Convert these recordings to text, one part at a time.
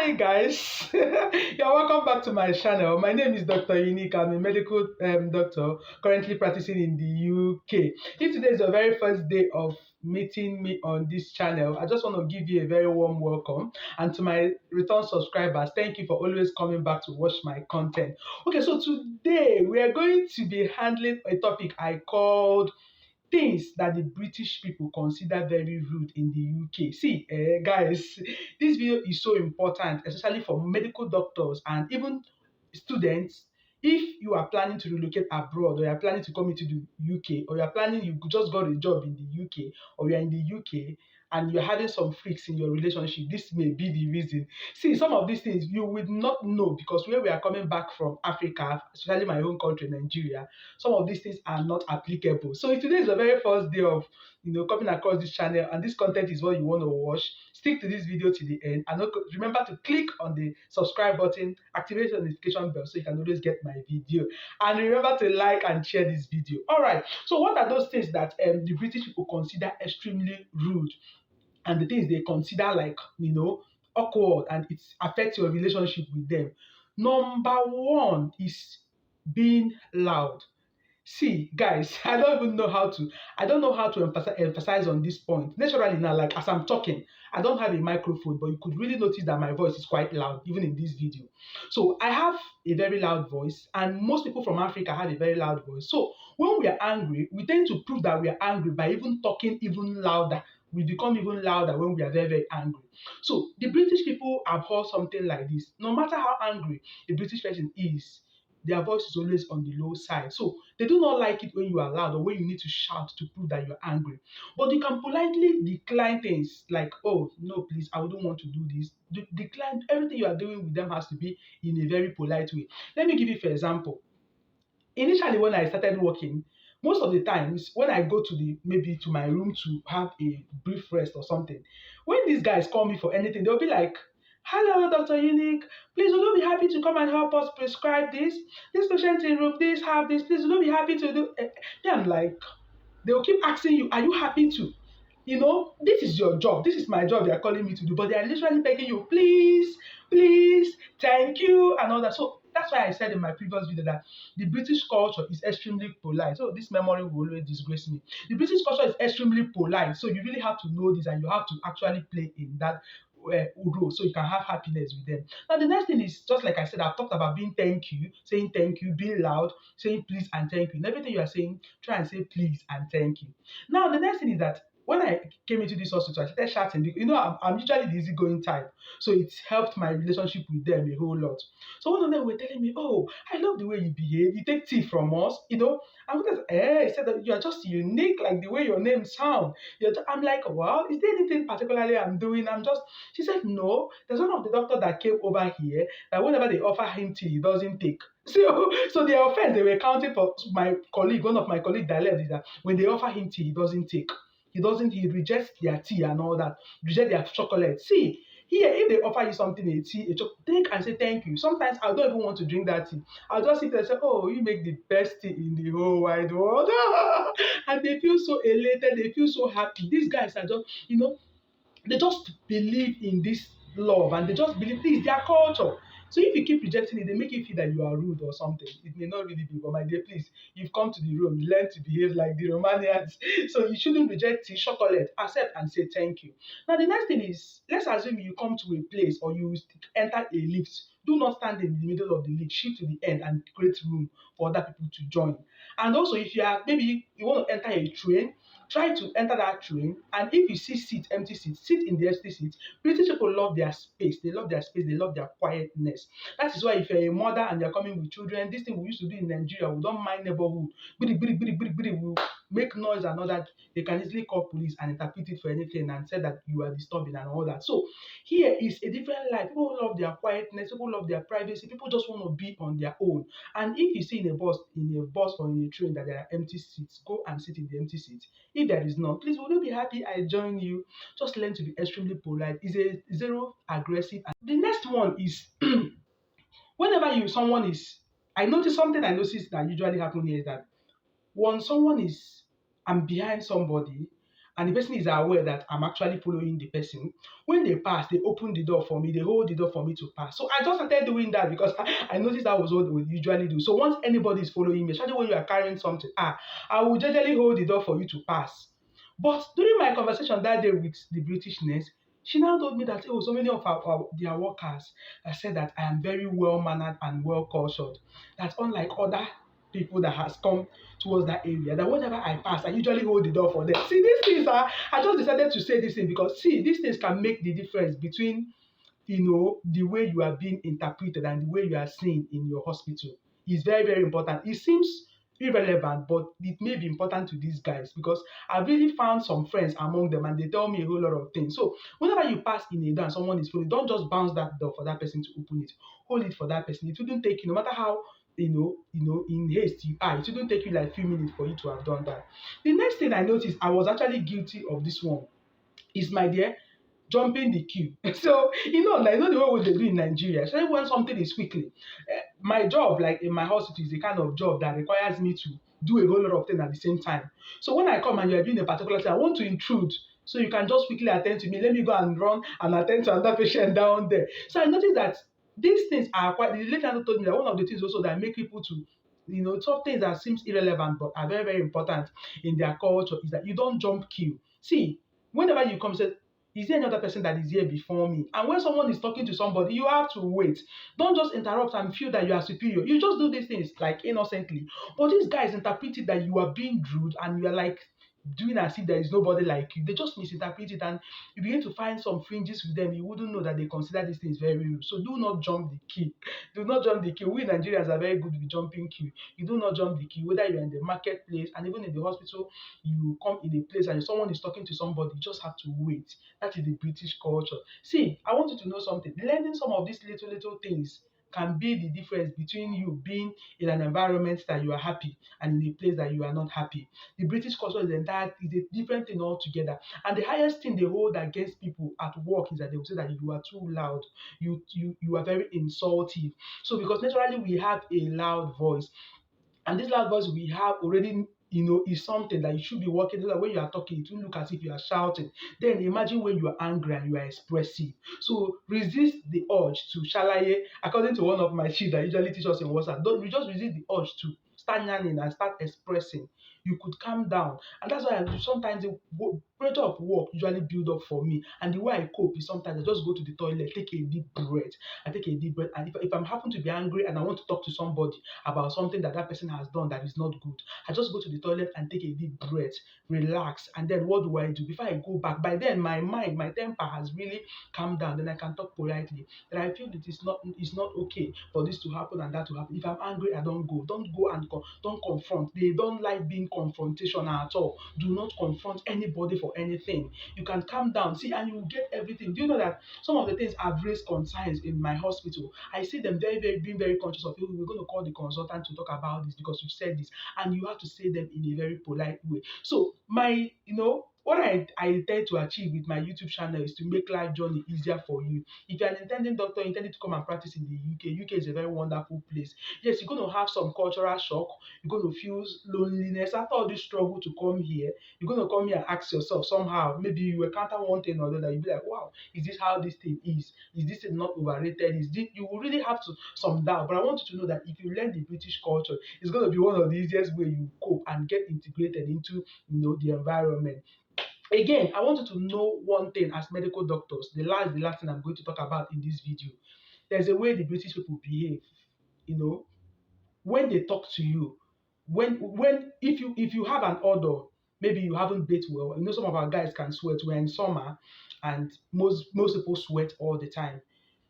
Hi guys, you're welcome back to my channel. My name is Dr. Unique. I'm a medical doctor currently practicing in the UK. If today is the very first day of meeting me on this channel, I just want to give you a very warm welcome. And to my return subscribers, thank you for always coming back to watch my content. Okay, so today we are going to be handling a topic I called things that the British people consider very rude in the UK. See, guys, this video is so important, especially for medical doctors and even students. If you are planning to relocate abroad, or you are planning to come into the UK, or you are planning you just got a job in the UK, or you are in the UK and you're having some freaks in your relationship, this may be the reason. See, some of these things you will not know because where we are coming back from Africa, especially my home country, Nigeria, some of these things are not applicable. So if today is the very first day of coming across this channel and this content is what you want to watch, stick to this video to the end and remember to click on the subscribe button, activate the notification bell so you can always get my video, and remember to like and share this video. All right, so what are those things that the British people consider extremely rude and the things they consider like awkward and it affects your relationship with them? Number one is being loud. See, guys, I don't know how to emphasize on this point. Naturally now, like as I'm talking, I don't have a microphone, but you could really notice that my voice is quite loud, even in this video. So I have a very loud voice, and most people from Africa have a very loud voice. So when we are angry, we tend to prove that we are angry by even talking even louder. We become even louder when we are very, very angry. So the British people abhor something like this. No matter how angry a British person is, their voice is always on the low side. So they do not like it when you are loud or when you need to shout to prove that you're angry. But you can politely decline things like, oh, no, please, I wouldn't want to do this. Decline everything you are doing with them has to be in a very polite way. Let me give you for example. Initially, when I started working, most of the times when I go to maybe to my room to have a brief rest or something, when these guys call me for anything, they'll be like, "Hello, Dr. Unique. Please, will you be happy to come and help us prescribe this? This patient in room, this, have this. Please, will you be happy to do?" Then I'm like, they'll keep asking you, "Are you happy to?" This is your job. This is my job they are calling me to do. But they are literally begging you, please, please, thank you, and all that. So that's why I said in my previous video that the British culture is extremely polite. So this memory will always disgrace me. The British culture is extremely polite. So you really have to know this and you have to actually play in that role so you can have happiness with them. Now the next thing is, just like I said, I've talked about being thank you, saying thank you, being loud, saying please and thank you. In everything you are saying, try and say please and thank you. Now the next thing is that when I came into this hospital, I started shouting. I'm usually the easygoing type, so it's helped my relationship with them a whole lot. So one of them were telling me, "Oh, I love the way you behave. You take tea from us, I'm just, he said that you are just unique, like the way your name sound. I'm like, well, is there anything particularly I'm doing? She said, no. There's one of the doctor that came over here that whenever they offer him tea, he doesn't take. So their offense, they were counting for my colleague, one of my colleagues that left, is that when they offer him tea, he doesn't take. He rejects their tea and all that, reject their chocolate. See, here, if they offer you something, a tea, a chocolate, take and say thank you. Sometimes I don't even want to drink that tea. I'll just sit there and say, oh, you make the best tea in the whole wide world. And they feel so elated, they feel so happy. These guys are just, they just believe in this love and they just believe this is their culture. So if you keep rejecting it, they make you feel that you are rude or something. It may not really be, but my dear, please, you've come to the room, learn to behave like the Romanians. So you shouldn't reject tea, chocolate, accept and say thank you. Now the next thing is, let's assume you come to a place or you enter a lift. Do not stand in the middle of the lift, shift to the end and create room for other people to join. And also if maybe you want to enter a train, try to enter that train, and if you see empty seat, sit in the empty seat. British people love their space. They love their space. They love their quietness. That is why if you're a mother and you're coming with children, this thing we used to do in Nigeria, we don't mind neighborhood. We make noise and all that. They can easily call police and interpret it for anything and say that you are disturbing and all that. So here is a different life. People love their quietness. People love their privacy. People just want to be on their own. And if you see in a bus or in a train that there are empty seats, go and sit in the empty seat. If there is none, please, will you be happy I join you? Just learn to be extremely polite. It's a zero aggressive. And the next one is whenever someone is, I noticed that usually happens here is that when I'm behind somebody and the person is aware that I'm actually following the person. When they pass, they open the door for me, they hold the door for me to pass. So I just started doing that because I noticed that was what we usually do. So once anybody is following me, especially when you are carrying something, I will generally hold the door for you to pass. But during my conversation that day with the British nurse, she now told me that, oh, so many of their workers said that I am very well mannered and well cultured. That unlike other people that has come towards that area, that whenever I pass, I usually hold the door for them. See, these things are, I just decided to say this thing because, see, these things can make the difference between, the way you are being interpreted and the way you are seen in your hospital. Is very, very important. It seems irrelevant, but it may be important to these guys because I've really found some friends among them and they tell me a whole lot of things. So whenever you pass in a door and someone is following, don't just bounce that door for that person to open it. Hold it for that person. It wouldn't take you, no matter how in haste you are, it wouldn't take you like few minutes for you to have done that. The next thing I noticed, I was actually guilty of this one, is, my dear, jumping the queue. So like the way they do in Nigeria, especially when something is quickly. My job, like in my hospital, is the kind of job that requires me to do a whole lot of things at the same time. So when I come and you are doing a particular thing, I want to intrude. So you can just quickly attend to me. Let me go and run and attend to another patient down there. So I noticed that these things are quite. The lady told me that one of the things also that make people to, some things that seems irrelevant but are very, very important in their culture is that you don't jump queue. See, whenever you come, say, is there any other person that is here before me? And when someone is talking to somebody, you have to wait. Don't just interrupt and feel that you are superior. You just do these things like innocently. But these guys interpret it that you are being rude and you are like doing as if there is nobody like you. They just misinterpret it and you begin to find some fringes with them. You wouldn't know that they consider these things very rude. So do not jump the queue. Do not jump the queue. We Nigerians are very good with jumping queue. You do not jump the queue, whether you're in the marketplace and even in the hospital, you come in a place and someone is talking to somebody, you just have to wait. That is the British culture. See, I want you to know something. Learning some of these little things can be the difference between you being in an environment that you are happy and in a place that you are not happy. The British culture is a different thing altogether. And the highest thing they hold against people at work is that they will say that you are too loud, you are very insultive. So because naturally we have a loud voice, and this loud voice we have already, is something that you should be working so that when you are talking, it will look as if you are shouting. Then imagine when you are angry and you are expressive. So resist the urge to shalaye. According to one of my sheets that I usually teach us in WhatsApp, don't, you just resist the urge to start yarning and start expressing. You could calm down. And that's why sometimes the pressure of work usually build up for me. And the way I cope is sometimes I just go to the toilet, take a deep breath. I take a deep breath. And if I'm happen to be angry and I want to talk to somebody about something that that person has done that is not good, I just go to the toilet and take a deep breath, relax, and then what do I do? Before I go back, by then my mind, my temper has really calmed down. Then I can talk politely. Then I feel that it's not okay for this to happen and that to happen. If I'm angry, I don't go. Don't go and don't confront. They don't like being confrontational at all. Do not confront anybody for anything. You can calm down, see, and you will get everything. Do you know that some of the things I've raised concerns in my hospital, I see them very, very being very conscious of, we're going to call the consultant to talk about this because you said this, and you have to say them in a very polite way. So what I intend to achieve with my YouTube channel is to make life journey easier for you. If you're an intending doctor intending to come and practice in the UK is a very wonderful place. Yes, you're going to have some cultural shock. You're going to feel loneliness after all this struggle to come here. You're going to come here and ask yourself somehow, maybe you encounter one thing or the other, you'll be like, wow, is this how this thing is? Is this thing not overrated? You will really have to some doubt. But I want you to know that if you learn the British culture, it's going to be one of the easiest way you cope and get integrated into the environment. Again, I want you to know one thing as medical doctors. The last thing I'm going to talk about in this video. There's a way the British people behave. When they talk to you, when if you have an odor, maybe you haven't bathed well. Some of our guys can sweat. We're in summer, and most people sweat all the time.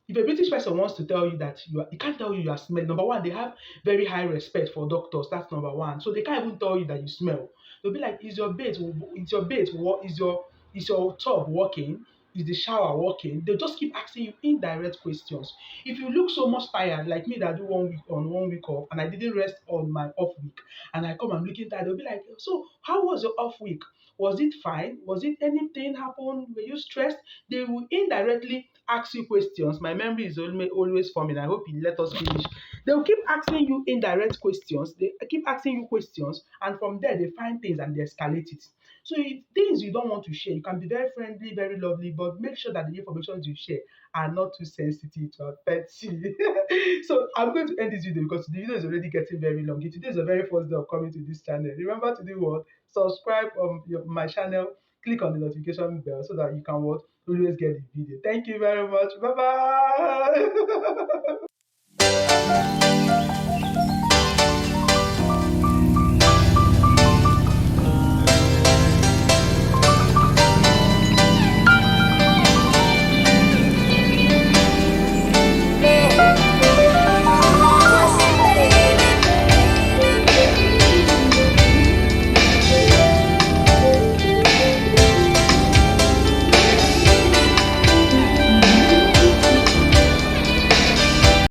If a British person wants to tell you that he can't tell you are smelling. Number one, they have very high respect for doctors. That's number one. So they can't even tell you that you smell. They'll be like, is your bait, is your tub working? is the shower working? They'll just keep asking you indirect questions. If you look so much tired, like me that do 1 week on, 1 week off, and I didn't rest on my off week, and I come and looking tired, they'll be like, so how was your off week? Was it fine? Was it anything happened? Were you stressed? They will indirectly ask you questions. My memory is always forming. I hope you let us finish. They will keep asking you indirect questions. They keep asking you questions, and from there they find things and they escalate it. So if things you don't want to share, you can be very friendly, very lovely, but make sure that the information you share are not too sensitive to affect you. So I'm going to end this video because the video is already getting very long. Today is the very first day of coming to this channel. Remember to do what? Subscribe on my channel, click on the notification bell so that you can what? Always get the video. Thank you very much. Bye bye.